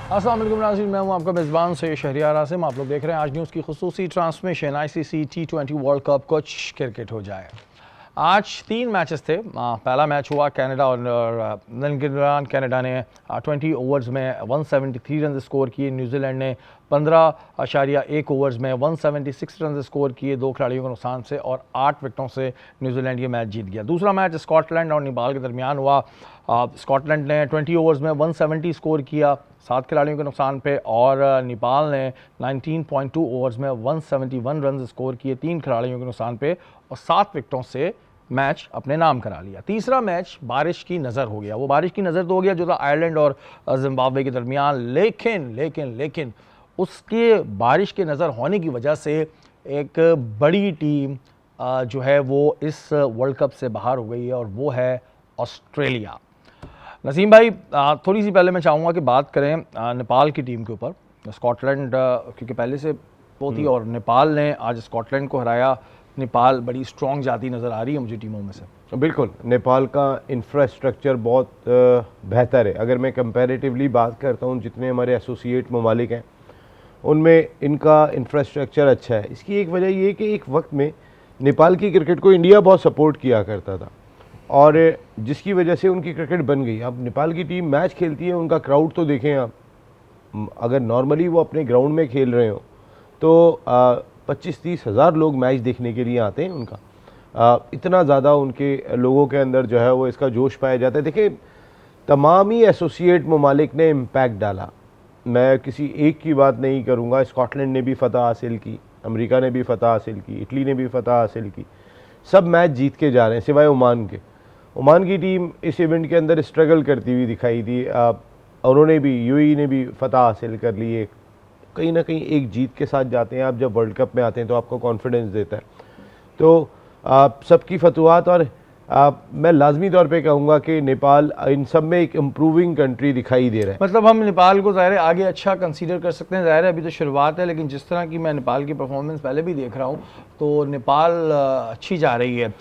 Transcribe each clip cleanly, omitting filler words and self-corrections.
अस्सलाम वालेकुम नाज़रीन, मैं हूं आपका मेज़बान से शहरियार आसिम। आप लोग देख रहे हैं आज न्यूज़ की खुसूसी transmission ICC T20 world cup कुछ क्रिकेट हो जाए। आज 3 मैचेस थे। पहला मैच हुआ कनाडा और न्यूजीलैंड। कनाडा ने 20 ओवर्स में 173 रन स्कोर किए। न्यूजीलैंड ने 15.1 ओवर्स में 176 रन स्कोर किए 2 खिलाड़ियों के नुकसान से, और 8 विकेटों से न्यूजीलैंड ये मैच जीत गया। दूसरा मैच स्कॉटलैंड और नेपाल के दरमियान हुआ। स्कॉटलैंड ने 20 ओवर्स में 170 स्कोर किया 7 खिलाड़ियों के नुकसान पे, और नेपाल ने 19.2 ओवर्स में 171 रन स्कोर किए 3 खिलाड़ियों के नुकसान पे और 7 विकेटों से मैच अपने नाम करा लिया। तीसरा मैच बारिश की नज़र हो गया। वो बारिश की नज़र तो हो गया जो था आयरलैंड और जिम्बाब्वे के दरमियान, लेकिन उसके बारिश के नज़र होने की वजह से एक बड़ी टीम जो है वो इस वर्ल्ड कप से बाहर हो गई है, और वो है ऑस्ट्रेलिया। नसीम भाई, थोड़ी सी पहले मैं चाहूँगा कि बात करें नेपाल की टीम के ऊपर। स्कॉटलैंड क्योंकि पहले से वो थी और नेपाल ने आज स्कॉटलैंड को हराया। नेपाल बड़ी स्ट्रॉन्ग जाती नज़र आ रही है मुझे टीमों में से। बिल्कुल, नेपाल का इंफ्रास्ट्रक्चर बहुत बेहतर है। अगर मैं कंपैरेटिवली बात करता हूँ, जितने हमारे एसोसिएट ममालिक हैं उनमें इनका इंफ्रास्ट्रक्चर अच्छा है। इसकी एक वजह ये है कि एक वक्त में नेपाल की क्रिकेट को इंडिया बहुत सपोर्ट किया करता था, और जिसकी वजह से उनकी क्रिकेट बन गई। अब नेपाल की टीम मैच खेलती है, उनका क्राउड तो देखें आप। अगर नॉर्मली वो अपने ग्राउंड में खेल रहे हो तो 25-30 हज़ार लोग मैच देखने के लिए आते हैं उनका। इतना ज़्यादा उनके लोगों के अंदर जो है वो इसका जोश पाया जाता है। देखिए, तमाम ही एसोसिएट ममालिक ने इम्पैक्ट डाला। मैं किसी एक की बात नहीं करूँगा। स्कॉटलैंड ने भी फ़तह हासिल की, अमेरिका ने भी फ़तह हासिल की, इटली ने भी फ़तह हासिल की। सब मैच जीत के जा रहे हैं सिवाय ओमान के। ओमान की टीम इस इवेंट के अंदर स्ट्रगल करती हुई दिखाई दी। उन्होंने भी, यूएई ने भी फ़तह हासिल कर ली है। कहीं ना कहीं एक जीत के साथ जाते हैं। आप जब वर्ल्ड कप में आते हैं तो आपको कॉन्फिडेंस देता है। तो सबकी फतवात, और मैं लाजमी तौर पे कहूँगा कि नेपाल इन सब में एक इम्प्रूविंग कंट्री दिखाई दे रहा है। मतलब हम नेपाल को ज़ाहिर है आगे अच्छा कंसीडर कर सकते हैं। ज़ाहिर है अभी तो शुरुआत है, लेकिन जिस तरह की मैं नेपाल की परफॉर्मेंस पहले भी देख रहा हूँ तो नेपाल अच्छी जा रही है।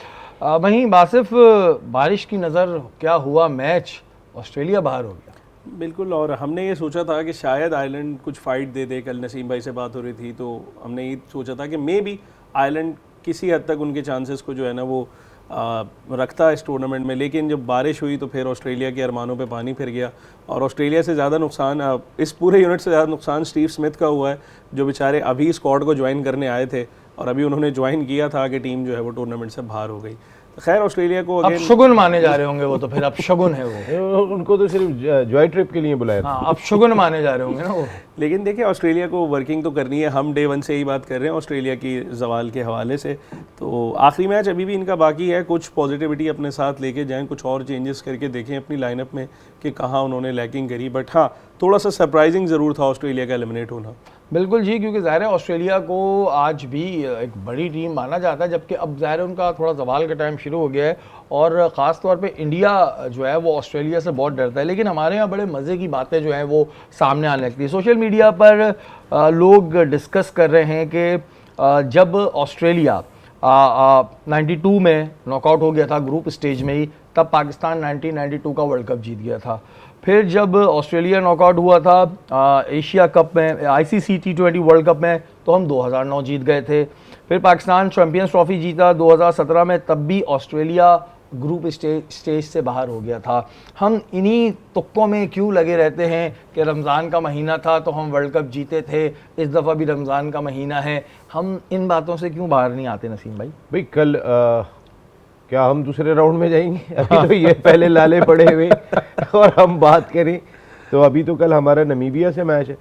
वहीं बासिफ, बारिश की नज़र क्या हुआ, मैच ऑस्ट्रेलिया बाहर हो गया। बिल्कुल, और हमने ये सोचा था कि शायद आयरलैंड कुछ फाइट दे दे। कल नसीम भाई से बात हो रही थी तो हमने ये सोचा था कि मे बी आयरलैंड किसी हद तक उनके चांसेस को जो है ना वो रखता है इस टूर्नामेंट में। लेकिन जब बारिश हुई तो फिर ऑस्ट्रेलिया के अरमानों पे पानी फिर गया, और ऑस्ट्रेलिया से ज़्यादा नुकसान, इस पूरे यूनिट से ज़्यादा नुकसान स्टीव स्मिथ का हुआ है, जो बेचारे अभी स्क्वाड को ज्वाइन करने आए थे और अभी उन्होंने ज्वाइन किया था कि टीम जो है वो टूर्नामेंट से बाहर हो गई। खैर, ऑस्ट्रेलिया को अब शगुन माने जा रहे होंगे वो तो, फिर अब शगुन है वो। उनको तो सिर्फ जॉय ट्रिप के लिए बुलाया था। हाँ, अब शगुन माने जा रहे होंगे ना वो। लेकिन देखिए, ऑस्ट्रेलिया को वर्किंग तो करनी है। हम डे 1 से ही बात कर रहे हैं ऑस्ट्रेलिया की जवाल के हवाले से। तो आखिरी मैच अभी भी इनका बाकी है। कुछ पॉजिटिविटी अपने साथ लेके जाएं, कुछ और चेंजेस करके देखें अपनी लाइनअप में कि कहाँ उन्होंने लैकिंग करी। बट हाँ, थोड़ा सा सरप्राइजिंग ज़रूर था ऑस्ट्रेलिया का एलिमिनेट होना। बिल्कुल जी, क्योंकि ज़ाहिर है ऑस्ट्रेलिया को आज भी एक बड़ी टीम माना जाता है, जबकि अब ज़ाहिर है उनका थोड़ा जवाल का टाइम शुरू हो गया है, और ख़ास तौर पे इंडिया जो है वो ऑस्ट्रेलिया से बहुत डरता है। लेकिन हमारे यहाँ बड़े मज़े की बातें जो हैं वो सामने आने लगती है। सोशल मीडिया पर लोग डिस्कस कर रहे हैं कि जब ऑस्ट्रेलिया 92 में नॉकआउट हो गया था ग्रुप स्टेज में ही, तब पाकिस्तान 1992 का वर्ल्ड कप जीत गया था। फिर जब ऑस्ट्रेलिया नॉकआउट हुआ था एशिया कप में, ICC T20 वर्ल्ड कप में, तो हम 2009 जीत गए थे। फिर पाकिस्तान चैंपियंस ट्रॉफी जीता 2017 में, तब भी ऑस्ट्रेलिया ग्रुप स्टेज से बाहर हो गया था। हम इन्हीं तुक्कों में क्यों लगे रहते हैं कि रमज़ान का महीना था तो हम वर्ल्ड कप जीते थे, इस दफ़ा भी रमज़ान का महीना है। हम इन बातों से क्यों बाहर नहीं आते नसीम भाई? कल क्या हम दूसरे राउंड में जाएंगे? अभी तो ये पहले लाले पड़े हुए और हम बात करें तो अभी तो कल हमारा नमीबिया से मैच है,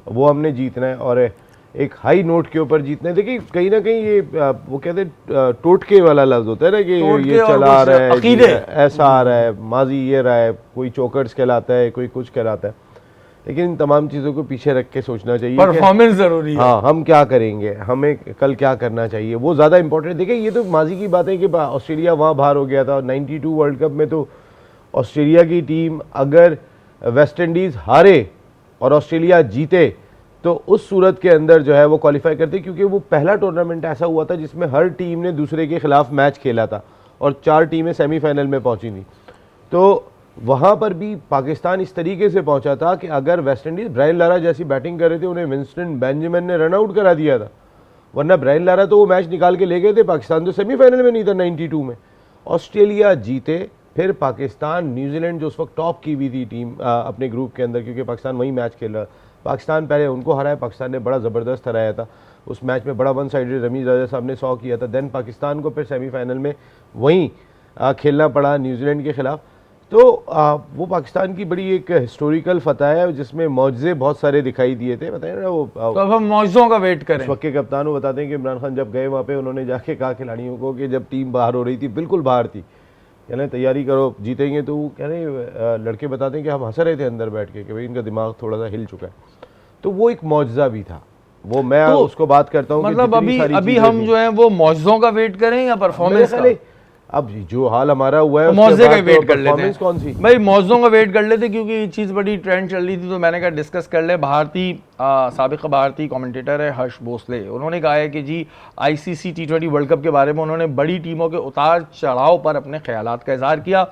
वो हमने जीतना है, और एक हाई नोट के ऊपर जीतना है। देखिए, कहीं ना कहीं ये वो कहते हैं टोटके वाला लफ्ज़ होता है ना कि ये चला आ रहा है, ऐसा आ रहा है, माजी ये रहा है, कोई चोकर्स कहलाता है, कोई कुछ कहलाता है। लेकिन इन तमाम चीज़ों को पीछे रख के सोचना चाहिए, परफॉर्मेंस ज़रूरी है। हाँ, हम क्या करेंगे, हमें कल क्या करना चाहिए, वो ज़्यादा इंपॉर्टेंट है। देखिए, ये तो माजी की बात है कि ऑस्ट्रेलिया वहाँ बाहर हो गया था। 92 वर्ल्ड कप में तो ऑस्ट्रेलिया की टीम अगर वेस्ट इंडीज़ हारे और ऑस्ट्रेलिया जीते तो उस सूरत के अंदर जो है वो क्वालिफाई करते, क्योंकि वो पहला टूर्नामेंट ऐसा हुआ था जिसमें हर टीम ने दूसरे के खिलाफ मैच खेला था और 4 टीमें सेमीफाइनल में पहुंची थी। तो वहाँ पर भी पाकिस्तान इस तरीके से पहुंचा था कि अगर वेस्ट इंडीज़ ब्रायन लारा जैसी बैटिंग कर रहे थे, उन्हें विंस्टन बेंजामिन ने रन आउट करा दिया था, वरना ब्रायन लारा तो वो मैच निकाल के ले गए थे। पाकिस्तान तो सेमीफाइनल में नहीं था 92 में। ऑस्ट्रेलिया जीते, फिर पाकिस्तान न्यूजीलैंड जो उस वक्त टॉप की भी थी टीम अपने ग्रुप के अंदर, क्योंकि पाकिस्तान वही मैच खेल रहा, पाकिस्तान पहले उनको हराया, पाकिस्तान ने बड़ा ज़बरदस्त हराया था उस मैच में, बड़ा वन साइडेड रमीज़ राजा साहब ने 100 किया था। देन पाकिस्तान को फिर सेमीफाइनल में वहीं खेलना पड़ा न्यूजीलैंड के ख़िलाफ़। तो वो पाकिस्तान की बड़ी एक हिस्टोरिकल फतह है जिसमें मौजज़े बहुत सारे दिखाई दिए थे। बताइए ना वो, तो अब हम मौजों का वेट करें। उस वक्त के कप्तान वो बताते हैं कि इमरान खान जब गए वहाँ पे उन्होंने जाके कहा खिलाड़ियों को कि जब टीम बाहर हो रही थी, बिल्कुल बाहर थी, कह रहे तैयारी करो जीतेंगे, तो वो कह रहे लड़के बताते हैं कि हम हंस रहे थे अंदर बैठ के कि भाई इनका दिमाग थोड़ा सा हिल चुका है। तो वो एक मौजज़ा भी था, वो मैं तो उसको बात करता हूँ। मतलब अभी हम जो है वो मौजों का वेट करें या परफॉर्मेंस का? अब जो हाल हमारा हुआ है मौजे का वेट कर लेते हैं। कौन सी भाई मौजों का वेट कर लेते, क्योंकि ये चीज़ बड़ी ट्रेंड चल रही थी, तो मैंने कहा डिस्कस कर ले। साबिक भारतीय कमेंटेटर है हर्ष भोसले, उन्होंने कहा है कि जी ICC T20 वर्ल्ड कप के बारे में उन्होंने बड़ी टीमों के उतार चढ़ाव पर अपने ख्यालात का इजहार किया।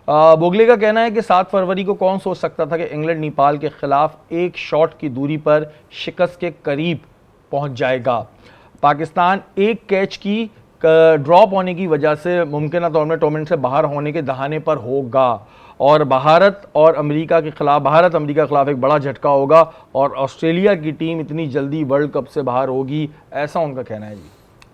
बोगले का कहना है कि 7 फरवरी को कौन सोच सकता था कि इंग्लैंड नेपाल के खिलाफ एक शॉट की दूरी पर शिकस्त के करीब पहुंच जाएगा। पाकिस्तान एक कैच की ड्रॉप होने की वजह से मुमकिन तौर में टूर्नामेंट से बाहर होने के दहाने पर होगा, और भारत अमेरिका के खिलाफ एक बड़ा झटका होगा, और ऑस्ट्रेलिया की टीम इतनी जल्दी वर्ल्ड कप से बाहर होगी, ऐसा उनका कहना है जी।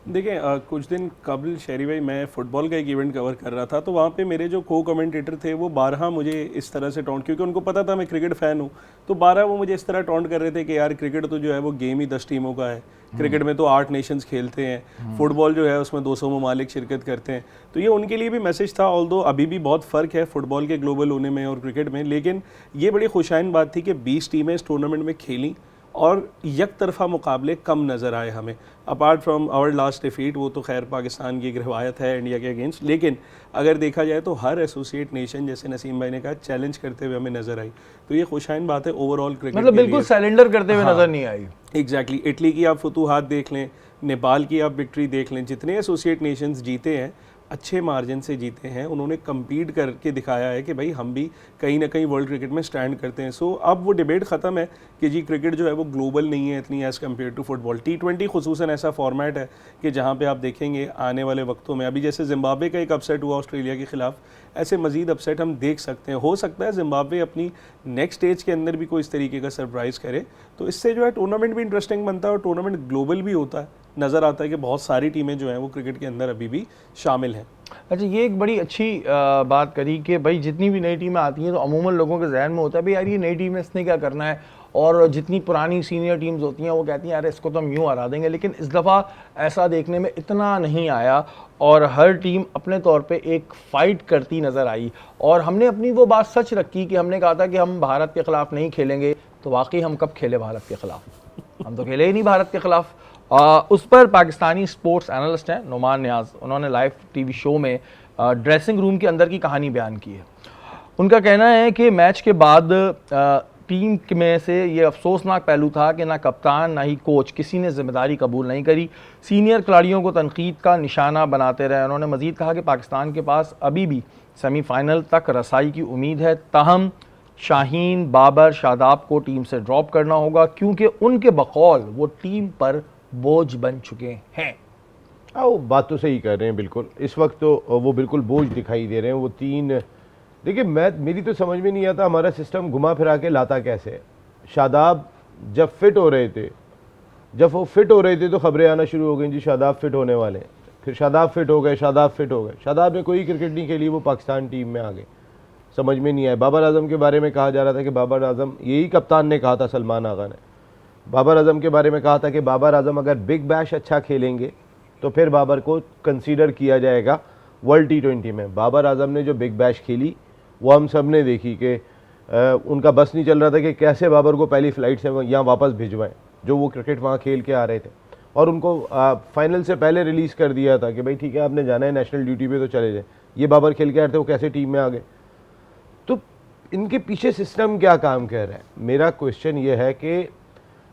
देखिए कुछ दिन कबल शहरी भाई मैं फ़ुटबॉल का एक इवेंट कवर कर रहा था, तो वहाँ पे मेरे जो को कमेंटेटर थे वो 12 मुझे इस तरह से टॉन्ट, क्योंकि उनको पता था मैं क्रिकेट फ़ैन हूँ, तो 12 वो मुझे इस तरह टॉन्ट कर रहे थे कि यार क्रिकेट तो जो है वो गेम ही 10 टीमों का है, क्रिकेट में तो 8 नेशंस खेलते हैं, फुटबॉल जो है उसमें 200 ममालिक शिरकत करते हैं। तो ये उनके लिए भी मैसेज था, ऑल्दो अभी भी बहुत फ़र्क है फुटबॉल के ग्लोबल होने में और क्रिकेट में, लेकिन ये बड़ी खुशाइन बात थी कि 20 टीमें इस टूर्नामेंट में खेलीं और एक तरफा मुकाबले कम नज़र आए हमें, apart from our last defeat. वो तो खैर पाकिस्तान की एक रवायत है इंडिया के अगेंस्ट, लेकिन अगर देखा जाए तो हर एसोसिएट नेशन, जैसे नसीम भाई ने कहा, चैलेंज करते हुए हमें नजर आई। तो ये खुशाइन बात है ओवरऑल क्रिकेट, मतलब बिल्कुल सरेंडर करते हुए नजर नहीं आई। एग्जैक्टली। इटली की आप फतूहात देख लें, नेपाल की आप विक्ट्री देख लें, जितने एसोसिएट नेशंस जीते हैं अच्छे मार्जिन से जीते हैं, उन्होंने कम्पीट करके दिखाया है कि भाई हम भी कहीं ना कहीं वर्ल्ड क्रिकेट में स्टैंड करते हैं। सो अब वो डिबेट ख़त्म है कि जी क्रिकेट जो है वो ग्लोबल नहीं है इतनी as compare to football. T20 खुसूसन ऐसा फॉर्मेट है कि जहाँ पे आप देखेंगे आने वाले वक्तों में, अभी जैसे जिम्बाब्वे का एक अपसेट हुआ ऑस्ट्रेलिया के खिलाफ, ऐसे मजीद अपसेट हम देख सकते हैं। हो सकता है जिम्बाब्वे अपनी नेक्स्ट स्टेज के अंदर भी कोई इस तरीके का सरप्राइज़ करे, तो इससे जो है टूर्नामेंट भी इंटरेस्टिंग बनता है और टूर्नामेंट ग्लोबल भी होता है। नज़र आता है कि बहुत सारी टीमें जो हैं वो क्रिकेट के अंदर अभी भी शामिल हैं। अच्छा, ये एक बड़ी अच्छी बात करी कि भाई जितनी भी नई टीमें आती हैं तो अमूमन लोगों के जहन में होता है भाई यार ये नई टीम है, इसने क्या करना है, और जितनी पुरानी सीनियर टीम्स होती हैं वो कहती हैं यार इसको तो हम यूँ हरा देंगे। लेकिन इस दफ़ा ऐसा देखने में इतना नहीं आया, और हर टीम अपने तौर पे एक फ़ाइट करती नज़र आई, और हमने अपनी वो बात सच रखी कि हमने कहा था कि हम भारत के ख़िलाफ़ नहीं खेलेंगे, तो वाकई हम कब खेले भारत के ख़िलाफ़? हम तो खेले ही नहीं भारत के ख़िलाफ़। उस पर पाकिस्तानी स्पोर्ट्स एनालिस्ट हैं नुमान नियाज़, उन्होंने लाइव टीवी शो में ड्रेसिंग रूम के अंदर की कहानी बयान की है। उनका कहना है कि मैच के बाद टीम में से ये अफसोसनाक पहलू था कि ना कप्तान ना ही कोच किसी ने जिम्मेदारी कबूल नहीं करी, सीनियर खिलाड़ियों को तनकीद का निशाना बनाते रहे। उन्होंने मज़ीद कहा कि पाकिस्तान के पास अभी भी सेमीफाइनल तक रसाई की उम्मीद है, ताहम शाहीन, बाबर, शादाब को टीम से ड्रॉप करना होगा क्योंकि उनके बकौल वो टीम पर बोझ बन चुके हैं। वो बात तो सही कर रहे हैं बिल्कुल, इस वक्त तो वो बिल्कुल बोझ दिखाई दे रहे हैं वो तीन। देखिए मेरी तो समझ में नहीं आता हमारा सिस्टम घुमा फिरा के लाता कैसे है। शादाब जब फिट हो रहे थे तो खबरें आना शुरू हो गई जी शादाब फिट होने वाले हैं, फिर शादाब फिट हो गए। शादाब ने कोई क्रिकेट नहीं खेली, वो पाकिस्तान टीम में आ गए, समझ में नहीं आया। बाबर आजम के बारे में कहा जा रहा था कि बाबर आजम, यही कप्तान ने कहा था, सलमान आगा ने बाबर आजम के बारे में कहा था कि बाबर आजम अगर बिग बैश अच्छा खेलेंगे तो फिर बाबर को कंसीडर किया जाएगा वर्ल्ड T20 में। बाबर आजम ने जो बिग बैश खेली वो हम सब ने देखी कि उनका बस नहीं चल रहा था कि कैसे बाबर को पहली फ़्लाइट से यहाँ वापस भिजवाएं, जो वो क्रिकेट वहाँ खेल के आ रहे थे, और उनको फाइनल से पहले रिलीज़ कर दिया था कि भाई ठीक है आपने जाना है नेशनल ड्यूटी पे तो चले जाए। ये बाबर खेल के आ रहे थे, वो कैसे टीम में आ गए? तो इनके पीछे सिस्टम क्या काम कर रहा है? मेरा क्वेश्चन ये है कि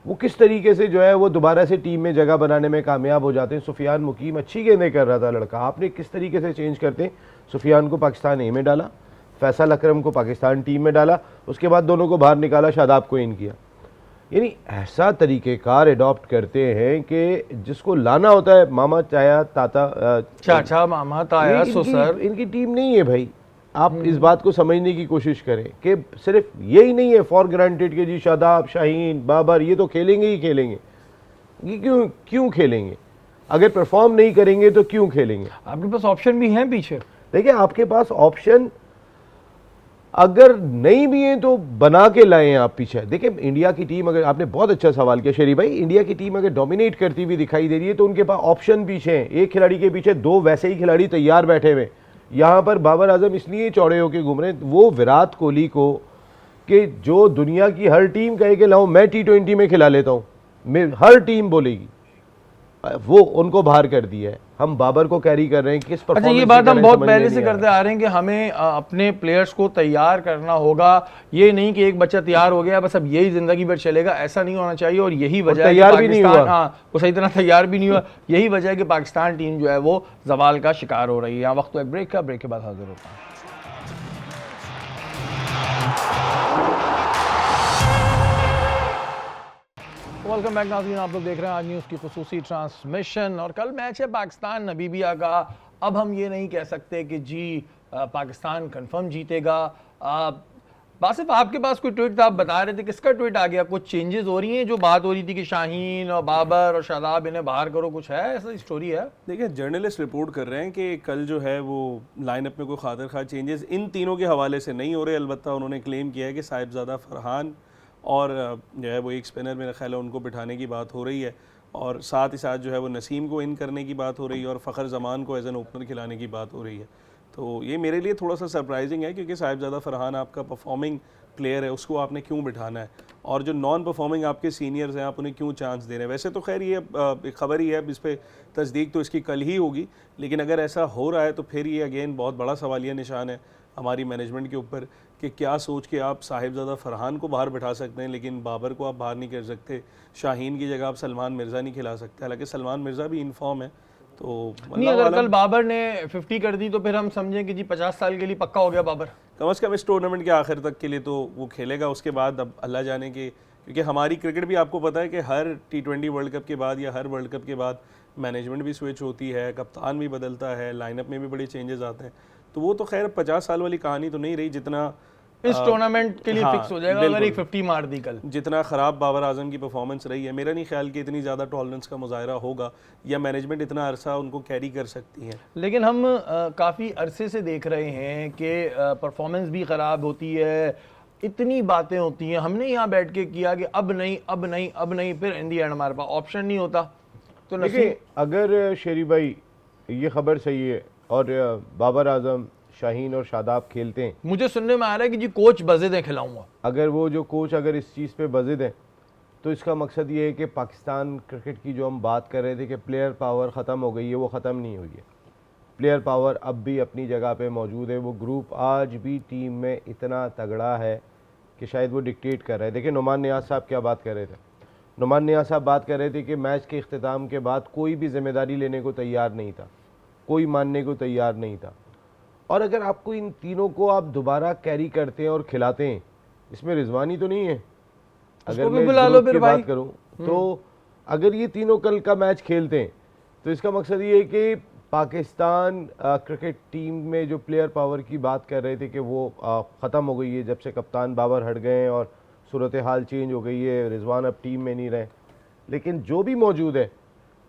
वो किस तरीके से जो है वो दोबारा से टीम में जगह बनाने में कामयाब हो जाते हैं। सुफियान मुकीम अच्छी गेंदें कर रहा था लड़का, आपने किस तरीके से चेंज करते सुफियान को पाकिस्तान ए में डाला, फैसल अकरम को पाकिस्तान टीम में डाला, उसके बाद दोनों को बाहर निकाला, शादाब को इन किया। यानी ऐसा तरीक़ेकार अडॉप्ट करते हैं कि जिसको लाना होता है मामा चाया ताता चाचा मामा ताया ससुर, इनकी टीम नहीं है भाई। आप इस बात को समझने की कोशिश करें कि सिर्फ यही नहीं है फॉर ग्रांटेड कि जी शादाब, शाहीन, बाबर ये तो खेलेंगे ही खेलेंगे। ये क्यों खेलेंगे? अगर परफॉर्म नहीं करेंगे तो क्यों खेलेंगे? आपके पास ऑप्शन भी हैं पीछे। देखिए आपके पास ऑप्शन अगर नहीं भी है तो बना के लाएं आप पीछे। देखिए इंडिया की टीम, अगर आपने बहुत अच्छा सवाल किया शेरी भाई, इंडिया की टीम अगर डोमिनेट करती हुई दिखाई दे रही है तो उनके पास ऑप्शन पीछे हैं। एक खिलाड़ी के पीछे दो वैसे ही खिलाड़ी तैयार बैठे हुए। यहाँ पर बाबर आजम इसलिए चौड़े होकर घूम रहे हैं, वो विराट कोहली को कि जो दुनिया की हर टीम कहे कि लाओ मैं T20 में खिला लेता हूँ, मैं हर टीम बोलेगी, वो उनको बाहर कर दिया है। हम बाबर को कैरी कर रहे हैं किस अच्छा, ये बात हम बहुत पहले से करते आ रहे हैं कि हमें अपने प्लेयर्स को तैयार करना होगा। ये नहीं कि एक बच्चा तैयार हो गया बस अब यही जिंदगी भर चलेगा, ऐसा नहीं होना चाहिए। और यही वजह है कि पाकिस्तान, वो सही तरह तैयार भी नहीं हुआ। यही वजह है कि पाकिस्तान टीम जो है वो जवाल का शिकार हो रही है। यहाँ वक्त तो एक ब्रेक का, ब्रेक के बाद हाजिर होता है। वेलकम बैक नाज़रीन, आप लोग देख रहे हैं आज न्यूज़ की खुसूसी ट्रांसमिशन। और कल मैच है पाकिस्तान नमीबिया का। अब हम ये नहीं कह सकते कि जी पाकिस्तान कंफर्म जीतेगा। बासिफ, आपके पास कोई ट्वीट था, आप बता रहे थे, किसका ट्वीट आ गया? कुछ चेंजेस हो रही हैं? जो बात हो रही थी कि शाहीन और बाबर और शादाब इन्हें बाहर करो, कुछ है ऐसा स्टोरी है? देखिए जर्नलिस्ट रिपोर्ट कर रहे हैं कि कल जो है वो लाइनअप में कोई खातिर खा चेंजेस इन तीनों के हवाले से नहीं हो रहे। अलबत्ता उन्होंने क्लेम किया है कि साहिबजादा फरहान और जो है वो एक स्पिनर मेरा ख्याल है उनको बिठाने की बात हो रही है, और साथ ही साथ जो है वो नसीम को इन करने की बात हो रही है और फ़खर जमान को एज एन ओपनर खिलाने की बात हो रही है। तो ये मेरे लिए थोड़ा सा सरप्राइजिंग है क्योंकि साहिबजादा फरहान आपका परफॉर्मिंग प्लेयर है, उसको आपने क्यों बिठाना है? और जो नॉन परफॉर्मिंग आपके सीनियर्स हैं आप उन्हें क्यों चांस दे रहे हैं? वैसे तो खैर ये एक खबर ही है, इस पर तस्दीक तो इसकी कल ही होगी, लेकिन अगर ऐसा हो रहा है तो फिर ये अगेन बहुत बड़ा सवालिया निशान है हमारी मैनेजमेंट के ऊपर कि क्या सोच के आप साहिबजादा फरहान को बाहर बिठा सकते हैं लेकिन बाबर को आप बाहर नहीं कर सकते, शाहीन की जगह आप सलमान मिर्ज़ा नहीं खिला सकते। हालांकि सलमान मिर्ज़ा भी इनफॉर्म है। तो नहीं, अगर कल बाबर ने 50 कर दी तो फिर हम समझें कि जी 50 साल के लिए पक्का हो गया बाबर। कम अज़ कम इस टूर्नामेंट के आखिर तक के लिए तो वो खेलेगा, उसके बाद अब अल्लाह जाने के, क्योंकि हमारी क्रिकेट भी आपको पता है कि हर T20 वर्ल्ड कप के बाद या हर वर्ल्ड कप के बाद मैनेजमेंट भी स्विच होती है, कप्तान भी बदलता है, लाइनअप में भी बड़े चेंजेस आते हैं। तो वो तो खैर 50 साल वाली कहानी तो नहीं रही जितना इस टूर्नामेंट के लिए हाँ, फिक्स हो जाएगा अगर एक 50 मार दी कल। जितना ख़राब बाबर आजम की परफॉर्मेंस रही है, मेरा नहीं ख्याल कि इतनी ज़्यादा टॉलरेंस का मुजाहरा होगा या मैनेजमेंट इतना अरसा उनको कैरी कर सकती है। लेकिन हम काफ़ी अरसे से देख रहे हैं कि परफॉर्मेंस भी ख़राब होती है, इतनी बातें होती हैं। हमने यहाँ बैठ के किया कि अब नहीं अब नहीं अब नहीं, फिर इन दी एंड हमारे पास ऑप्शन नहीं होता। तो देखिए अगर शेरी भाई ये खबर सही है और बाबर आजम, शाहीन और शादाब खेलते हैं, मुझे सुनने में आ रहा है कि जी कोच बज़िद हैं खिलाऊंगा। अगर वो जो कोच अगर इस चीज़ पे बज़िद है तो इसका मकसद ये है कि पाकिस्तान क्रिकेट की जो हम बात कर रहे थे कि प्लेयर पावर ख़त्म हो गई है, वो ख़त्म नहीं हुई है। प्लेयर पावर अब भी अपनी जगह पे मौजूद है। वो ग्रुप आज भी टीम में इतना तगड़ा है कि शायद वो डिक्टेट कर रहे हैं। देखिए नुमान नियाज़ साहब क्या बात कर रहे थे, नुमान नियाज़ साहब बात कर रहे थे कि मैच के इख्तिताम के बाद कोई भी जिम्मेदारी लेने को तैयार नहीं था, कोई मानने को तैयार नहीं था। और अगर आपको इन तीनों को आप दोबारा कैरी करते हैं और खिलाते हैं, इसमें रिजवानी तो नहीं है। अगर मैं ग्रुप की बात करूं तो अगर ये तीनों कल का मैच खेलते हैं तो इसका मकसद ये है कि पाकिस्तान क्रिकेट टीम में जो प्लेयर पावर की बात कर रहे थे कि वो ख़त्म हो गई है जब से कप्तान बाबर हट गए हैं और सूरत हाल चेंज हो गई है, रिजवान अब टीम में नहीं रहे। लेकिन जो भी मौजूद है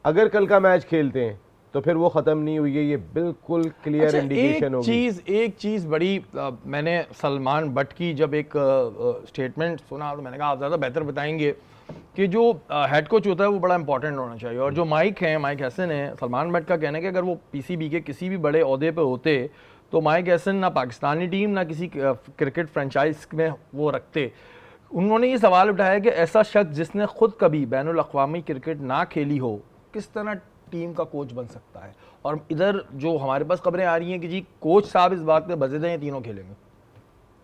अगर कल का मैच खेलते हैं तो फिर वो ख़त्म नहीं हुई है, ये बिल्कुल क्लियर इंडिकेशन होगी। एक चीज़ बड़ी मैंने सलमान बट की जब एक स्टेटमेंट सुना तो मैंने कहा आप ज़्यादा बेहतर बताएंगे कि जो हेड कोच होता है वो बड़ा इंपॉर्टेंट होना चाहिए। और जो माइक हसन है, सलमान बट का कहना है कि अगर वो PCB के किसी भी बड़े ओहदे पे होते तो माइक हसन ना पाकिस्तानी टीम ना किसी क्रिकेट फ्रेंचाइज में वो रखते। उन्होंने ये सवाल उठाया कि ऐसा शख्स जिसने खुद कभी बैनुल अक़वामी क्रिकेट ना खेली हो किस तरह टीम का कोच बन सकता है। और इधर जो हमारे पास खबरें आ रही हैं कि जी कोच साहब इस बात पे बज़िद हैं, तीनों खेलेंगे।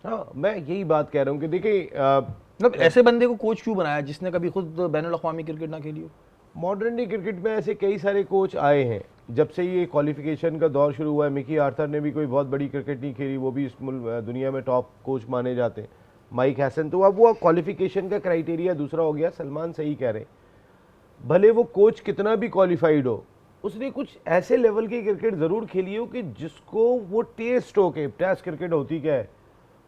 हाँ, मैं यही बात कह रहा हूँ कि देखिए मतलब ऐसे बंदे को कोच क्यों बनाया जिसने कभी खुद बैनुल अक़वामी क्रिकेट ना खेली हो? मॉडर्न डे क्रिकेट में ऐसे कई सारे कोच आए हैं जब से ये क्वालिफिकेशन का दौर शुरू हुआ है, मिकी आर्थर ने भी कोई बहुत बड़ी क्रिकेट नहीं खेली, वो भी इस दुनिया में टॉप कोच माने जाते हैं, माइक हैसन, तो अब वो क्वालिफिकेशन का क्राइटेरिया दूसरा हो गया। सलमान सही कह रहे हैं, भले वो कोच कितना भी क्वालिफाइड हो, उसने कुछ ऐसे लेवल की क्रिकेट ज़रूर खेली हो कि जिसको वो टेस्ट हो कि टेस्ट क्रिकेट होती क्या है,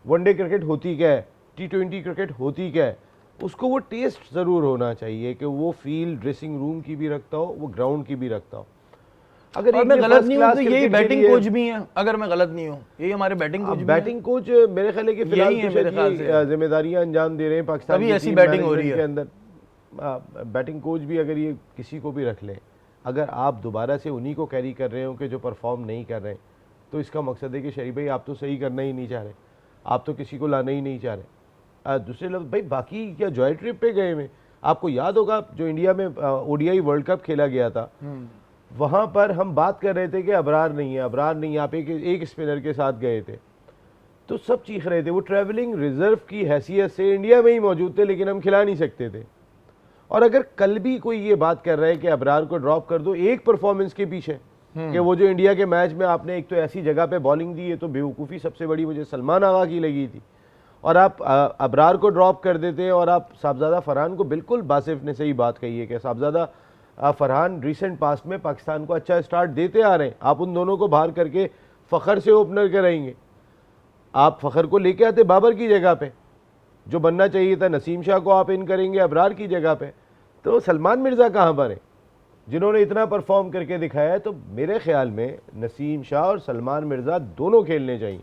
वनडे क्रिकेट होती क्या है, T20 क्रिकेट होती क्या है, उसको वो टेस्ट ज़रूर होना चाहिए कि वो फील ड्रेसिंग रूम की भी रखता हो, वो ग्राउंड की भी रखता हो। अगर और एक मैं ने गलत first नहीं हूँ class तो यही cricket बैटिंग खेली है- कोच भी हैं, अगर मैं गलत नहीं हूँ यही हमारे बैटिंग कोच भी हैं। बैटिंग कोच मेरे ख्याल है कि फिलहाल यही है तो मेरे शायद ख्याल ये से। जिम्मेदारियां अंजाम दे रहे हैं पाकिस्तान तभी की ऐसी टीम बैटिंग हो रही मैनेजमेंट है। के अंदर। बैटिंग कोच भी अगर ये किसी को भी रख लें, अगर आप दोबारा से उन्हीं को कैरी कर रहे हो कि जो परफॉर्म नहीं कर रहे, तो इसका मकसद है कि शरीफ भाई आप तो सही करना ही नहीं चाह रहे, आप तो किसी को लाना ही नहीं चाह रहे। दूसरे लफ्ज़ भाई बाकी क्या जॉय ट्रिप पे गए में, आपको याद होगा जो इंडिया में ODI वर्ल्ड कप खेला गया था, वहाँ पर हम बात कर रहे थे कि अबरार नहीं है, अबरार नहीं है, आप एक स्पिनर के साथ गए थे तो सब चीख रहे थे। वो ट्रैवलिंग रिजर्व की हैसियत से इंडिया में ही मौजूद थे, लेकिन हम खिला नहीं सकते थे। और अगर कल भी कोई ये बात कर रहा है कि अबरार को ड्रॉप कर दो एक परफॉर्मेंस के पीछे, कि वो जो इंडिया के मैच में आपने एक तो ऐसी जगह पे बॉलिंग दी है, तो बेवकूफ़ी सबसे बड़ी मुझे सलमान आगा की लगी थी, और आप अबरार को ड्रॉप कर देते और आप साहबजादा फरहान को, बिल्कुल बासिफ ने सही बात कही है कि साहबजादा फरहान रिसेंट पास्ट में पाकिस्तान को अच्छा स्टार्ट देते आ रहे हैं, आप उन दोनों को बाहर करके फ़खर से ओपनर कराएंगे, आप फ़खर को लेके आते बाबर की जगह पे, जो बनना चाहिए था नसीम शाह को आप इन करेंगे अबरार की जगह पे, तो सलमान मिर्ज़ा कहाँ पर है जिन्होंने इतना परफॉर्म करके दिखाया है। तो मेरे ख्याल में नसीम शाह और सलमान मिर्ज़ा दोनों खेलने चाहिए,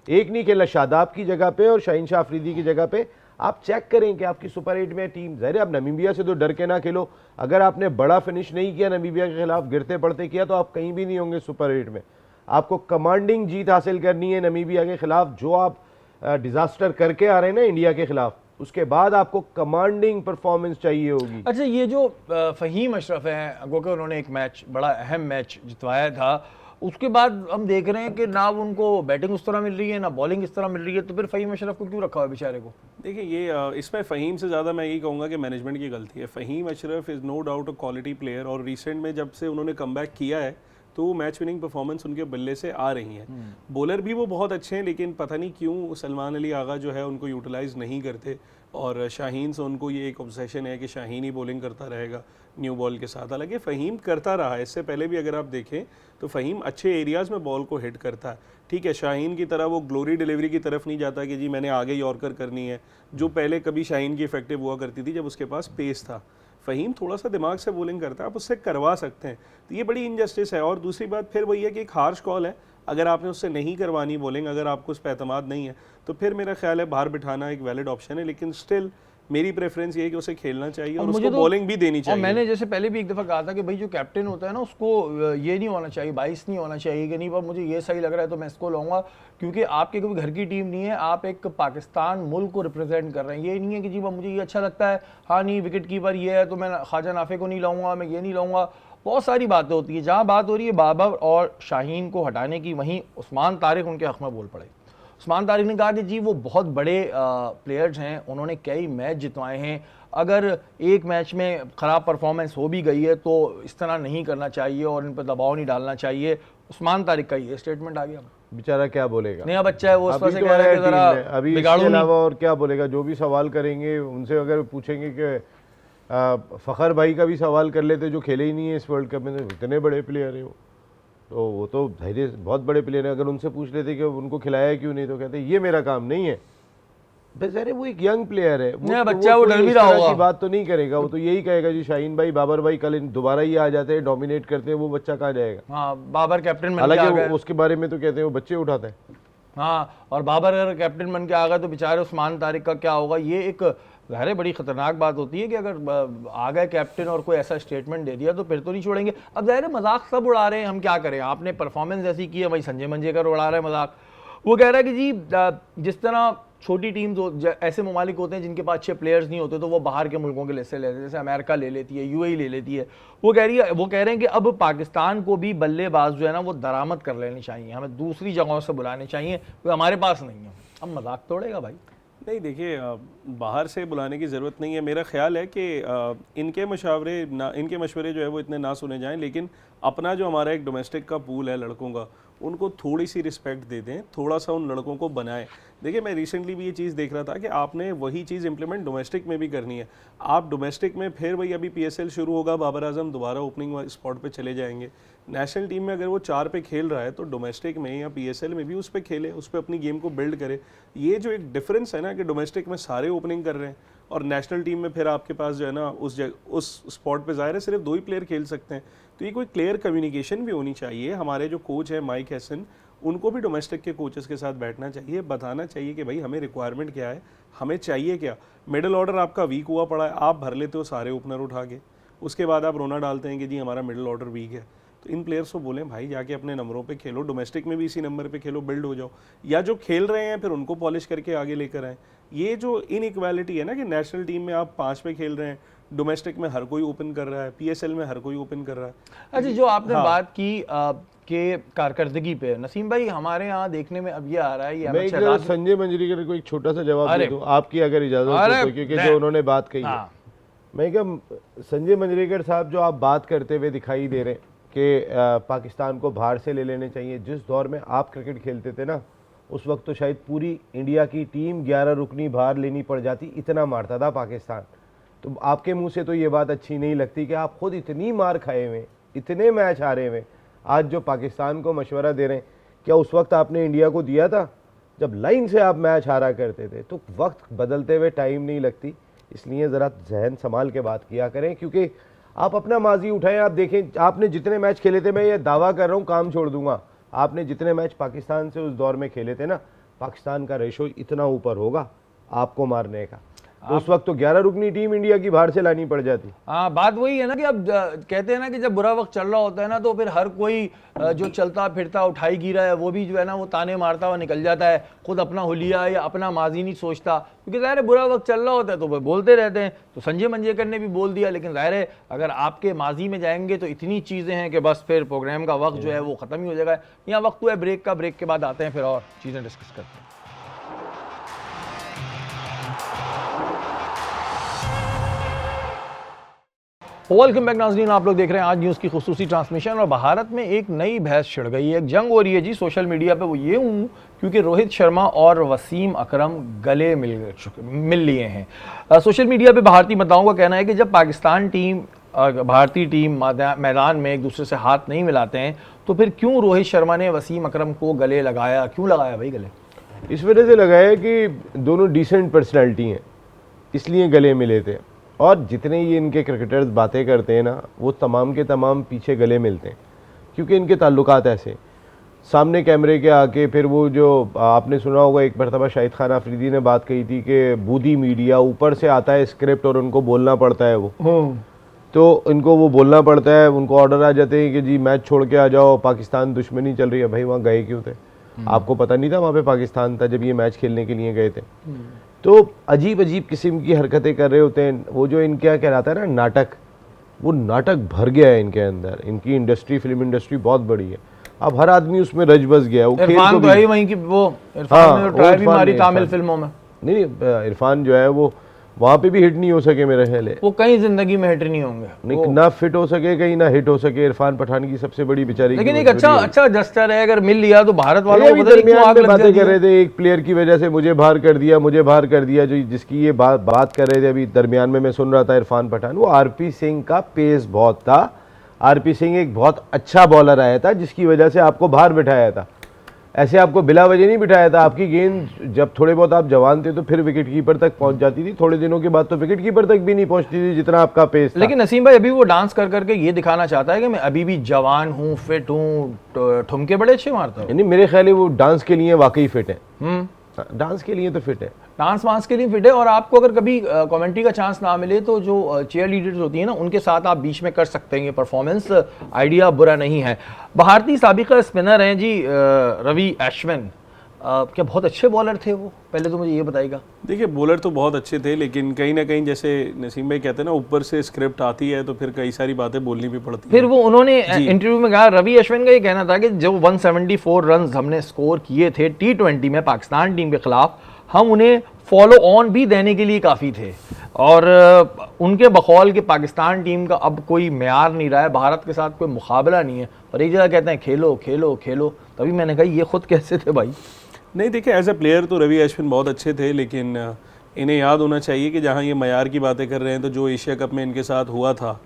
एक नहीं खेलना, शादाब की जगह पे और शाहीन शाह अफरीदी की जगह पे। आप चेक करें कि आपकी सुपर 8 में टीम, ज़ाहिर है आप नमीबिया से तो डर के ना खेलो, अगर आपने बड़ा फिनिश नहीं किया नमीबिया के खिलाफ, गिरते पड़ते किया, तो आप कहीं भी नहीं होंगे सुपर 8 में। आपको कमांडिंग जीत हासिल करनी है नमीबिया के खिलाफ, जो आप डिज़ास्टर करके आ रहे हैं ना इंडिया के खिलाफ, उसके बाद आपको कमांडिंग परफॉर्मेंस चाहिए होगी। अच्छा, ये जो फ़हीम अशरफ हैं, क्योंकि उन्होंने एक मैच, बड़ा अहम मैच जितवाया था, उसके बाद हम देख रहे हैं कि ना उनको बैटिंग उस तरह मिल रही है ना बॉलिंग इस तरह मिल रही है, तो फिर फ़हीम अशरफ को क्यों रखा हुआ है बेचारे को? देखिए ये इसमें फ़हीम से ज़्यादा मैं यही कहूँगा कि मैनेजमेंट की गलती है। Faheem Ashraf is no doubt a quality player, और रिसेंट में जब से उन्होंने कमबैक किया है तो वो मैच विनिंग परफॉर्मेंस उनके बल्ले से आ रही है। बॉलर भी वो बहुत अच्छे हैं, लेकिन पता नहीं क्यों सलमान अली आगा जो है उनको यूटिलाइज़ नहीं करते, और शाहीन से उनको ये एक ऑब्सेशन है कि शाहीन ही बॉलिंग करता रहेगा न्यू बॉल के साथ। हालांकि फ़हीम करता रहा है, इससे पहले भी अगर आप देखें तो फ़हीम अच्छे एरियाज़ में बॉल को हिट करता है। ठीक है, शाहीन की तरह वो ग्लोरी डिलीवरी की तरफ नहीं जाता कि जी मैंने आगे यॉर्कर करनी है, जो पहले कभी शाहीन की इफेक्टिव हुआ करती थी जब उसके पास पेस था। फ़हीम थोड़ा सा दिमाग से बॉलिंग करता है, आप उससे करवा सकते हैं, तो ये बड़ी इनजस्टिस है। और दूसरी बात फिर वही है कि एक हार्श कॉल है, अगर आपने उससे नहीं करवानी बॉलिंग, अगर आपको उस पर एतमाद नहीं है, तो फिर मेरा ख्याल है बाहर बिठाना एक वैलिड ऑप्शन है, लेकिन स्टिल मेरी प्रेफरेंस ये है कि उसे खेलना चाहिए और उसको बॉलिंग भी देनी और चाहिए। मैंने जैसे पहले भी एक दफ़ा कहा था कि भाई जो कैप्टन होता है ना, उसको ये नहीं होना चाहिए, बाइस नहीं होना चाहिए कि नहीं पर मुझे ये सही लग रहा है तो मैं इसको लाऊंगा, क्योंकि आपके कोई घर की टीम नहीं है, आप एक पाकिस्तान मुल्क को रिप्रेजेंट कर रहे हैं। ये नहीं है कि जी मुझे ये अच्छा लगता है, हाँ नहीं विकेट कीपर ये है तो मैं ख्वाजा नाफे को नहीं लाऊंगा, मैं ये नहीं लाऊंगा। बहुत सारी बातें होती है। जहाँ बात हो रही है बाबर और शाहीन को हटाने की, वहीं उस्मान तारिक उनके हक़ में बोल पड़े। उस्मान तारिक ने कहा कि जी वो बहुत बड़े प्लेयर्स हैं, उन्होंने कई मैच जितवाए हैं, अगर एक मैच में ख़राब परफॉर्मेंस हो भी गई है तो इस तरह नहीं करना चाहिए और इन पर दबाव नहीं डालना चाहिए। उस्मान तारिक का ये स्टेटमेंट आ गया। बेचारा क्या बोलेगा, नया बच्चा है वो, इस अभी वजह से तो कह रहा है आया कि टीम ज़रा में, अभी बिगाड़ू इसके नहीं। अलावा और क्या बोलेगा। जो भी सवाल करेंगे उनसे अगर पूछेंगे कि फ़खर भाई का भी सवाल कर लेते जो खेले ही नहीं है इस वर्ल्ड कप में, तो इतने बड़े प्लेयर है वो तो धैर्य बहुत बड़े प्लेयर है। अगर उनसे पूछ लेते कि उनको खिलाया क्यों नहीं, तो कहते ये मेरा काम नहीं है। बेचारे वो एक यंग प्लेयर है, नया बच्चा, वो कोई डर भी इस रहा तरह होगा। की बात तो नहीं करेगा, वो तो यही कहेगा जी शाहीन भाई बाबर भाई कल दोबारा ही आ जाते हैं, डोमिनेट करते हैं, वो बच्चा कहाँ जाएगा। हाँ, बाबर कैप्टन बन के आ हालांकि गए। उसके बारे में तो कहते हैं वो बच्चे उठाता है। हाँ, और बाबर अगर कैप्टन बन के आ गए तो बेचारे उस्मान तारिक का क्या होगा। ये एक ज़ाहिर बड़ी ख़तरनाक बात होती है कि अगर आ गए कैप्टन और कोई ऐसा स्टेटमेंट दे दिया तो फिर तो नहीं छोड़ेंगे। अब ज़ाहिर मजाक सब उड़ा रहे हैं, हम क्या करें, आपने परफॉर्मेंस ऐसी की है, वही संजय मंजेकर उड़ा रहे हैं मजाक। वो कह रहा है कि जी जिस तरह छोटी टीम्स ऐसे ममालिक होते हैं जिनके पास अच्छे प्लेयर्स नहीं होते तो वो बाहर के मुल्कों के लिस्ट से लेते हैं, जैसे अमेरिका ले लेती है, UAE ले लेती है। वो कह रहे हैं कि अब पाकिस्तान को भी बल्लेबाज जो है ना वो दरामद कर लेनी चाहिए, हमें दूसरी जगहों से बुलाने चाहिए, वो हमारे पास नहीं है। अब मजाक तोड़ेगा भाई। नहीं देखिए, बाहर से बुलाने की ज़रूरत नहीं है। मेरा ख्याल है कि इनके मशवरे जो है वो इतने ना सुने जाएं, लेकिन अपना जो हमारा एक डोमेस्टिक का पूल है लड़कों का, उनको थोड़ी सी रिस्पेक्ट दे दें, थोड़ा सा उन लड़कों को बनाएं। देखिए, मैं रिसेंटली भी ये चीज़ देख रहा था कि आपने वही चीज़ इंप्लीमेंट डोमेस्टिक में भी करनी है। आप डोमेस्टिक में फिर वही, अभी PSL शुरू होगा, बाबर आजम दोबारा ओपनिंग स्पॉट पे चले जाएंगे। नेशनल टीम में अगर वो 4 पे खेल रहा है तो डोमेस्टिक में या PSL में भी उस पर खेले, उस पर अपनी गेम को बिल्ड करे। ये जो एक डिफरेंस है ना कि डोमेस्टिक में सारे ओपनिंग कर रहे हैं और नेशनल टीम में फिर आपके पास जो है ना उस स्पॉट पे ज़ाहिर है सिर्फ 2 ही प्लेयर खेल सकते हैं। तो ये कोई क्लियर कम्युनिकेशन भी होनी चाहिए। हमारे जो कोच है माइक हैसन, उनको भी डोमेस्टिक के कोचेस के साथ बैठना चाहिए, बताना चाहिए कि भाई हमें रिक्वायरमेंट क्या है, हमें चाहिए क्या। मिडिल ऑर्डर आपका वीक हुआ पड़ा है, आप भर लेते हो सारे ओपनर उठा के, उसके बाद आप रोना डालते हैं कि जी हमारा मिडिल ऑर्डर वीक है। तो इन प्लेयर्स को बोलें भाई जाके अपने नंबरों पे खेलो, डोमेस्टिक में भी इसी नंबर पे खेलो, बिल्ड हो जाओ, या जो खेल रहे हैं फिर उनको पॉलिश करके आगे लेकर आएँ। ये जो इनइक्वालिटी है ना कि नेशनल टीम में आप 5 पे खेल रहे हैं, डोमेस्टिक में हर कोई ओपन कर रहा है, PSL में हर कोई ओपन कर रहा है। अच्छा, जो आपने बात की के कारकर्दगी पे, नसीम भाई हमारे यहाँ देखने में अब ये आ रहा है, ये मैं संजय मंजरेकर को एक छोटा सा जवाब दे दूं, आपकी अगर इजाजत हो तो, क्योंकि जो उन्होंने बात कही है, मैं क्या संजय मंजरेकर साहब जो आप बात करते हुए दिखाई दे रहे हैं कि पाकिस्तान को बाहर से ले लेने चाहिए। जिस दौर में आप क्रिकेट खेलते थे ना, उस वक्त तो शायद पूरी इंडिया की टीम 11 रुकनी बाहर लेनी पड़ जाती, इतना मारता था पाकिस्तान। तो आपके मुंह से तो ये बात अच्छी नहीं लगती कि आप खुद इतनी मार खाए हुए, इतने मैच हारे हुए, आज जो पाकिस्तान को मशवरा दे रहे हैं, क्या उस वक्त आपने इंडिया को दिया था जब लाइन से आप मैच हारा करते थे? तो वक्त बदलते हुए टाइम नहीं लगती, इसलिए ज़रा जहन संभाल के बात किया करें, क्योंकि आप अपना माजी उठाएं। आप देखें, आपने जितने मैच खेले थे, मैं ये दावा कर रहा हूँ, काम छोड़ दूंगा, आपने जितने मैच पाकिस्तान से उस दौर में खेले थे ना, पाकिस्तान का रेशो इतना ऊपर होगा आपको मारने का। तो उस वक्त तो 11 रुकनी टीम इंडिया की बाहर से लानी पड़ जाती। हाँ, बात वही है ना कि अब कहते हैं ना कि जब बुरा वक्त चल रहा होता है ना, तो फिर हर कोई जो चलता फिरता उठाई गिरा है वो भी जो है ना वो ताने मारता हुआ निकल जाता है, खुद अपना हुलिया या अपना माजी नहीं सोचता, क्योंकि ज़ाहिर है बुरा वक्त चल रहा होता है तो वो बोलते रहते हैं। तो संजय मंजरेकर ने भी बोल दिया, लेकिन ज़ाहिर है अगर आपके माजी में जाएंगे तो इतनी चीज़ें हैं कि बस फिर प्रोग्राम का वक्त जो है वो ख़त्म ही हो जाएगा। यहाँ वक्त हुआ है ब्रेक का, ब्रेक के बाद आते हैं फिर और चीज़ें डिस्कस करते हैं। वेलकम बैक नाज़रीन, आप लोग देख रहे हैं आज न्यूज़ की खुसूसी ट्रांसमिशन। और भारत में एक नई बहस छिड़ गई है, एक जंग हो रही है जी सोशल मीडिया पे। वो ये हूँ क्योंकि रोहित शर्मा और वसीम अकरम गले मिल लिए हैं। सोशल मीडिया पे भारतीय मतदाताओं का कहना है कि जब पाकिस्तान टीम भारतीय टीम मैदान में एक दूसरे से हाथ नहीं मिलाते हैं तो फिर क्यों रोहित शर्मा ने वसीम अकरम को गले लगाया? क्यों लगाया भाई गले? इस वजह से लगाया कि दोनों डिसेंट पर्सनैलिटी हैं, इसलिए गले मिले थे। और जितने ये इनके क्रिकेटर्स बातें करते हैं ना, वो तमाम के तमाम पीछे गले मिलते हैं, क्योंकि इनके ताल्लुकात ऐसे सामने कैमरे के आके। फिर वो जो आपने सुना होगा, एक मरतबा शाहिद खान आफरीदी ने बात कही थी कि बूदी मीडिया ऊपर से आता है स्क्रिप्ट और उनको बोलना पड़ता है, वो तो इनको वो बोलना पड़ता है, उनको ऑर्डर आ जाते हैं कि जी मैच छोड़ के आ जाओ, पाकिस्तान दुश्मनी चल रही है। भाई वहाँ गए क्यों थे? आपको पता नहीं था वहाँ पे पाकिस्तान था जब ये मैच खेलने के लिए गए थे? तो अजीब अजीब किस्म की हरकतें कर रहे होते हैं। वो जो इनका कहलाता है ना नाटक, वो नाटक भर गया है इनके अंदर। इनकी इंडस्ट्री, फिल्म इंडस्ट्री बहुत बड़ी है, अब हर आदमी उसमें रच बस गया। वो इरफान तो है वहीं की, वो इरफान ने ट्राई भी मारी तामिल फिल्मों में। नहीं, इरफान जो है वो वहाँ पे भी हिट नहीं हो सके मेरे ख्याल है। वो कहीं जिंदगी में हिट नहीं होंगे, नहीं ना फिट हो सके, कहीं ना हिट हो सके। इरफान पठान की सबसे बड़ी बेचारी, लेकिन एक अच्छा जस्टर है, अगर मिल लिया तो भारत वालों को दरमियान में बातें कर रहे थे, एक प्लेयर की वजह से मुझे बाहर कर दिया, मुझे बाहर कर दिया, जो जिसकी ये बात कर रहे थे अभी दरमियान में मैं सुन रहा था इरफान पठान। वो आरपी सिंह का पेस बहुत था, आरपी सिंह एक बहुत अच्छा बॉलर आया था जिसकी वजह से आपको बाहर बिठाया था। ऐसे आपको बिला वजह नहीं बिठाया था। आपकी गेंद जब थोड़े बहुत आप जवान थे तो फिर विकेट कीपर तक पहुंच जाती थी, थोड़े दिनों के बाद तो विकेट कीपर तक भी नहीं पहुंचती थी जितना आपका पेस था। लेकिन नसीम भाई अभी वो डांस कर करके ये दिखाना चाहता है कि मैं अभी भी जवान हूँ, फिट हूँ, ठुमके बड़े अच्छे मारता हूँ। यानी मेरे ख्याल है वो डांस के लिए वाकई फिट है, डांस के लिए तो फिट है, डांस वांस के लिए फिट है। और आपको अगर कभी कमेंट्री का चांस ना मिले तो जो चेयर लीडर्स होती है ना, उनके साथ आप बीच में कर सकते हैं, ये परफॉर्मेंस आइडिया बुरा नहीं है। भारतीय साबिका स्पिनर हैं जी रवि अश्विन, क्या बहुत अच्छे बॉलर थे वो? पहले तो मुझे ये बताइएगा। देखिए बॉलर तो बहुत अच्छे थे, लेकिन कहीं ना कहीं जैसे नसीम भाई कहते हैं ना, ऊपर से स्क्रिप्ट आती है तो फिर कई सारी बातें बोलनी भी पड़ती फिर वो उन्होंने इंटरव्यू में कहा, रवि अश्विन का ये कहना था कि जो 174 रन हमने स्कोर किए थे T20 में पाकिस्तान टीम के खिलाफ, हम उन्हें फॉलो ऑन भी देने के लिए काफ़ी थे। और उनके बकौल कि पाकिस्तान टीम का अब कोई मेयार नहीं रहा है, भारत के साथ कोई मुकाबला नहीं है, और एक जगह कहते हैं खेलो खेलो खेलो। तभी मैंने कहा ये खुद कैसे थे भाई? नहीं देखिए, एज ए प्लेयर तो रवि अश्विन बहुत अच्छे थे, लेकिन इन्हें याद होना चाहिए कि जहाँ ये मयार की बातें कर रहे हैं, तो जो एशिया कप में इनके साथ हुआ था,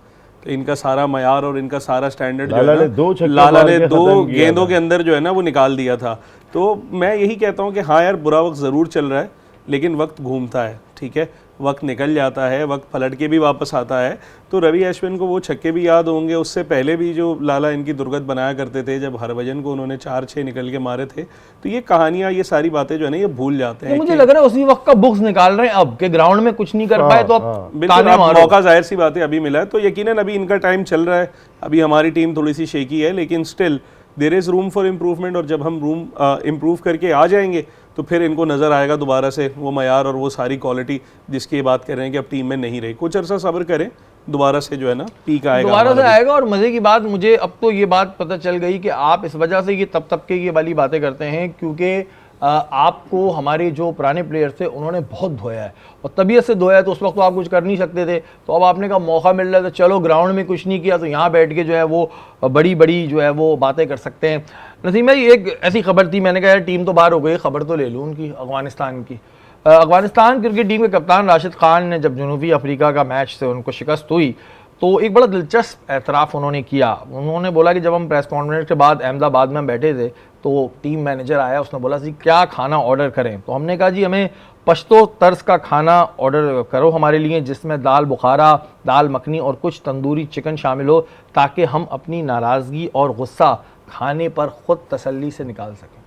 तो इनका सारा मयार और इनका सारा स्टैंडर्ड जो है ना, लाला ने दो गेंदों के अंदर जो है ना वो निकाल दिया था। तो मैं यही कहता हूँ कि हाँ यार, बुरा वक्त ज़रूर चल रहा है, लेकिन वक्त घूमता है, ठीक है, वक्त निकल जाता है, वक्त पलट के भी वापस आता है। तो रवि अश्विन को वो छक्के भी याद होंगे, उससे पहले भी जो लाला इनकी दुर्गत बनाया करते थे, जब हरभजन को उन्होंने 4-6 निकल के मारे थे। तो ये कहानियां, ये सारी बातें जो है ना, ये भूल जाते हैं। मुझे लग रहा है उसी वक्त का बुक्स निकाल रहे हैं अब के ग्राउंड में कुछ नहीं कर पाए तो अब बिल्कुल मौका जाहिर सी बात है अभी मिला है, तो यकीनन अभी इनका टाइम चल रहा है। अभी हमारी टीम थोड़ी सी शेकी है, लेकिन still there is room for improvement, और जब हम रूम इम्प्रूव करके आ जाएंगे तो फिर इनको नज़र आएगा दोबारा से वो मयार और वो सारी क्वालिटी जिसकी बात कर रहे हैं कि अब टीम में नहीं रही। कुछ अर्सा सब्र करें, दोबारा से जो है ना पीक आएगा, दोबारा से आएगा। और मज़े की बात, मुझे अब तो ये बात पता चल गई कि आप इस वजह से ये तब के ये वाली बातें करते हैं क्योंकि आपको हमारे जो पुराने प्लेयर थे उन्होंने बहुत धोया है और तबीयत से धोया है, तो उस वक्त तो आप कुछ कर नहीं सकते थे। तो अब आपने कहा मौका मिल रहा है तो चलो, ग्राउंड में कुछ नहीं किया तो यहाँ बैठ के जो है वो बड़ी बड़ी जो है वो बातें कर सकते हैं। नसीम भाई, एक ऐसी खबर थी, मैंने कहा यार टीम तो बाहर हो गई, खबर तो ले लूँ उनकी, अफगानिस्तान की। अफगानिस्तान क्रिकेट टीम के कप्तान राशिद खान ने जब जनूबी अफ्रीका का मैच से उनको शिकस्त हुई तो एक बड़ा दिलचस्प एतराफ़ उन्होंने किया। उन्होंने बोला कि जब हम प्रेस कॉन्फ्रेंस के बाद अहमदाबाद में हम बैठे थे तो टीम मैनेजर आया, उसने बोला जी क्या खाना ऑर्डर करें। तो हमने कहा जी हमें पश्तो तर्ज का खाना ऑर्डर करो हमारे लिए, जिसमें दाल बुखारा, दाल मखनी और कुछ तंदूरी चिकन शामिल हो, ताकि हम अपनी नाराज़गी और गुस्सा खाने पर ख़ुद तसल्ली से निकाल सकें।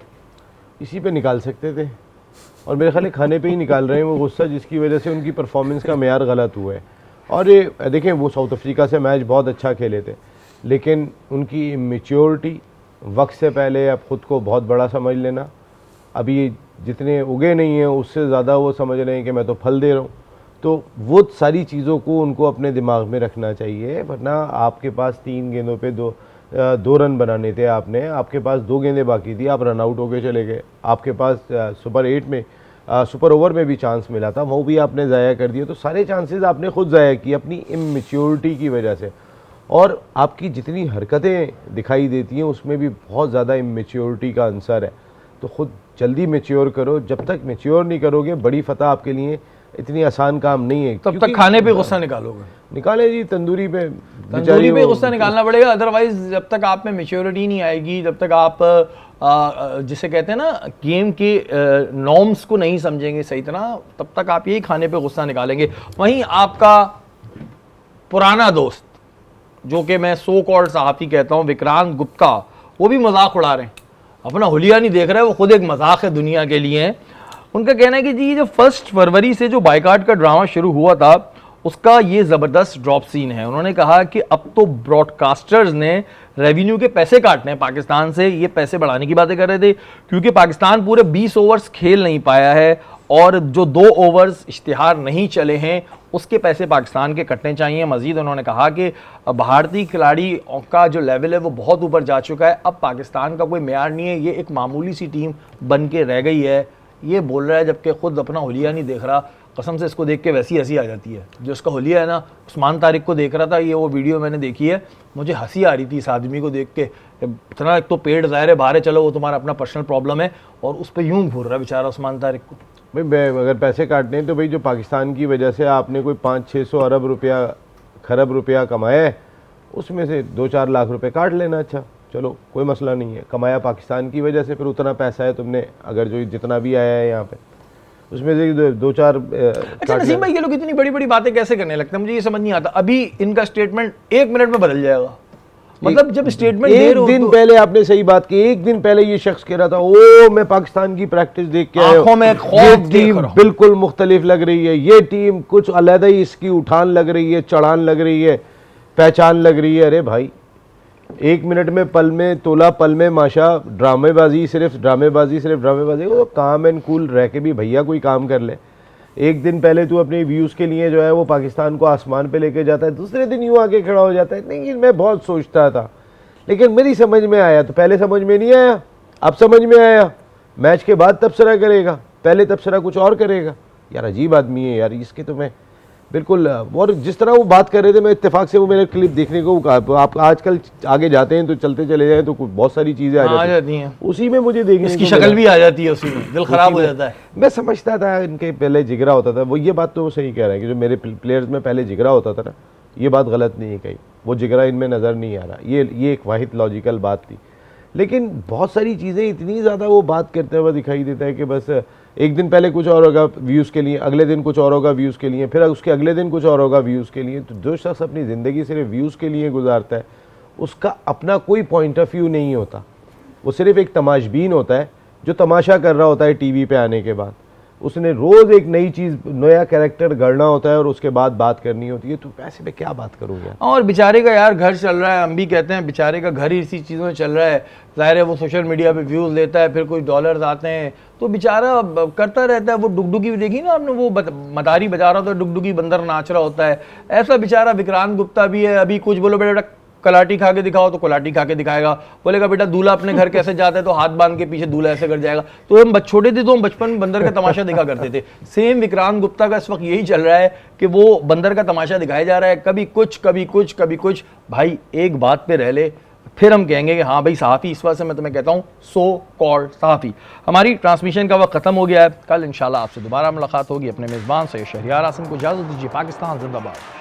इसी पे निकाल सकते थे, और मेरे ख्याल खाने पे ही निकाल रहे हैं वो गुस्सा, जिसकी वजह से उनकी परफॉर्मेंस का मेयार गलत हुआ है। और ये देखें, वो साउथ अफ्रीका से मैच बहुत अच्छा खेले थे, लेकिन उनकी मेच्योरिटी, वक्त से पहले अब ख़ुद को बहुत बड़ा समझ लेना, अभी जितने उगे नहीं हैं उससे ज़्यादा वो समझ रहे हैं कि मैं तो फल दे रहा हूँ। तो वो सारी चीज़ों को उनको अपने दिमाग में रखना चाहिए, वरना आपके पास 3 गेंदों पे दो रन बनाने थे आपने, आपके पास 2 गेंदें बाकी थी, आप रन आउट होके चले गए। आपके पास सुपर ओवर में भी चांस मिला था, वो भी आपने ज़ाया कर दिया। तो सारे चांसेस आपने खुद ज़ाया किए अपनी इमेच्योरिटी की वजह से, और आपकी जितनी हरकतें दिखाई देती हैं उसमें भी बहुत ज़्यादा इमेच्योरिटी का आंसर है। तो खुद जल्दी मेच्योर करो, जब तक मेच्योर नहीं करोगे बड़ी फतह आपके लिए इतनी आसान काम नहीं है। तब तक खाने पे गुस्सा निकालोगे, निकाले जी, तंदूरी पे गुस्सा निकालना पड़ेगा। अदरवाइज जब तक आप में मेच्योरिटी नहीं आएगी, जब तक आप जिसे कहते हैं ना गेम के नॉर्म्स को नहीं समझेंगे सही तरह, तब तक आप यही खाने पे गुस्सा निकालेंगे। वहीं आपका पुराना दोस्त, जो कि मैं सो कॉल्ड सहाफ़ी कहता हूँ, विक्रांत गुप्ता, वो भी मजाक उड़ा रहे हैं, अपना हुलिया नहीं देख रहे, वो खुद एक मजाक है दुनिया के लिए। उनका कहना है कि जी जो 1 फरवरी से जो बाइकाट का ड्रामा शुरू हुआ था उसका ये ज़बरदस्त ड्रॉप सीन है। उन्होंने कहा कि अब तो ब्रॉडकास्टर्स ने रेवेन्यू के पैसे काटने हैं पाकिस्तान से, ये पैसे बढ़ाने की बातें कर रहे थे क्योंकि पाकिस्तान पूरे 20 ओवर्स खेल नहीं पाया है और जो 2 ओवर्स इश्तिहार नहीं चले हैं उसके पैसे पाकिस्तान के कटने चाहिए। मजीद उन्होंने कहा कि भारतीय खिलाड़ी का जो लेवल है वो बहुत ऊपर जा चुका है, अब पाकिस्तान का कोई मेयार नहीं है, ये एक मामूली सी टीम बन के रह गई है। ये बोल रहा है जबकि खुद अपना हुलिया नहीं देख रहा। कसम से इसको देख के वैसी हंसी आ जाती है। जो उसका हुलिया है ना, उस्मान तारिक को देख रहा था, ये वो वीडियो मैंने देखी है, मुझे हंसी आ रही थी इस आदमी को देख के। इतना एक तो पेट ज़ाहिर है बाहर है, चलो वो तुम्हारा अपना पर्सनल प्रॉब्लम है, और उस पर यूं घूर रहा है बेचारा उस्मान तारिक को। भाई अगर पैसे काटने हैं तो भाई जो पाकिस्तान की वजह से आपने कोई 500-600 अरब रुपया, खरब रुपया कमाया है, उसमें से 2-4 लाख रुपए काट लेना। अच्छा चलो कोई मसला नहीं है, कमाया पाकिस्तान की वजह से, फिर उतना पैसा है तुमने, अगर जो जितना भी आया है यहाँ पे उसमें से 2-4। अच्छा नसीम भाई, ये लोग इतनी बड़ी बड़ी बातें कैसे करने लगते हैं, मुझे ये समझ नहीं आता। अभी इनका स्टेटमेंट 1 मिनट में बदल जाएगा, मतलब जब स्टेटमेंट एक दिन पहले आपने सही बात की, एक दिन पहले ये शख्स कह रहा था ओ मैं पाकिस्तान की प्रैक्टिस देख के आया हूं, ये टीम बिल्कुल मुख्तलिफ लग रही है, ये टीम कुछ अलग ही इसकी उठान लग रही है, चढ़ान लग रही है, पहचान लग रही है। अरे भाई 1 मिनट में, पल में तोला, पल में माशा, ड्रामेबाजी सिर्फ ड्रामेबाजी। वो काम एंड कूल रह के भी भैया कोई काम कर ले। एक दिन पहले तू अपने व्यूज़ के लिए जो है वो पाकिस्तान को आसमान पे लेके जाता है, दूसरे दिन यूँ आके खड़ा हो जाता है। नहीं, मैं बहुत सोचता था लेकिन मेरी समझ में आया, तो पहले समझ में नहीं आया, अब समझ में आया। मैच के बाद तबसरा करेगा, पहले तबसरा कुछ और करेगा। यार अजीब आदमी है यार, इसके तो मैं बिल्कुल। और जिस तरह वो बात कर रहे थे, मैं इत्तेफाक से वो मेरे क्लिप देखने को आप आजकल आगे जाते हैं तो चलते चले जाएं तो बहुत सारी चीज़ें आ जाती हैं, उसी में मुझे देखने इसकी को शक्ल मिला। भी आ जाती है उसी में, दिल खराब हो जाता है। मैं समझता था इनके पहले जिगरा होता था, वो ये बात तो वो सही कह रहा है कि जो मेरे प्लेयर्स में पहले जिगरा होता था ना, ये बात गलत नहीं है कहीं, वो जिगरा इनमें नज़र नहीं आ रहा, ये एक वाहिद लॉजिकल बात थी। लेकिन बहुत सारी चीज़ें इतनी ज़्यादा वो बात करते हुए दिखाई देता है कि बस एक दिन पहले कुछ और होगा व्यूज़ के लिए, अगले दिन कुछ और होगा व्यूज़ के लिए, फिर उसके अगले दिन कुछ और होगा व्यूज़ के लिए। तो जो शख्स अपनी ज़िंदगी सिर्फ व्यूज़ के लिए गुजारता है, उसका अपना कोई पॉइंट ऑफ व्यू नहीं होता, वो सिर्फ एक तमाशबीन होता है जो तमाशा कर रहा होता है टीवी पे आने के बाद। उसने रोज़ एक नई चीज़, नया कैरेक्टर गढ़ना होता है और उसके बाद बात करनी होती है। तो वैसे में क्या बात करूँ यार। और बेचारे का यार घर चल रहा है, हम भी कहते हैं बेचारे का घर ही इसी चीज़ों में चल रहा है। ज़ाहिर है वो सोशल मीडिया पे व्यूज़ लेता है, फिर कुछ डॉलर्स आते हैं तो बेचारा करता रहता है। वो डुगडुगी देखी ना आपने, वो मदारी बजा रहा होता है, डुगडुगी बंदर नाच रहा होता है। ऐसा बेचारा विक्रांत गुप्ता भी है। अभी कुछ बोलो बेटा कलाटी खा के दिखाओ तो कलाटी खा के दिखाएगा, बोलेगा बेटा दूल्हा अपने घर कैसे जाता है तो हाथ बांध के पीछे दूल्हा ऐसे कर जाएगा। तो हम छोटे थे तो हम बचपन में बंदर का तमाशा देखा करते थे। सेम विक्रांत गुप्ता का इस वक्त यही चल रहा है कि वो बंदर का तमाशा दिखाया जा रहा है, कभी कुछ कभी कुछ कभी कुछ। भाई एक बात पे रह ले, फिर हम कहेंगे कि हाँ भाई सहाफ़ी। इस वजह से मैं तुम्हें कहता हूँ सो कॉल्ड सहाफ़ी। हमारी ट्रांसमिशन का वक्त ख़त्म हो गया है। कल इंशाल्लाह आपसे दोबारा मुलाकात होगी। अपने मेज़बान से शहरियार आसिम को इजाज़त दीजिए। पाकिस्तान जिंदाबाद।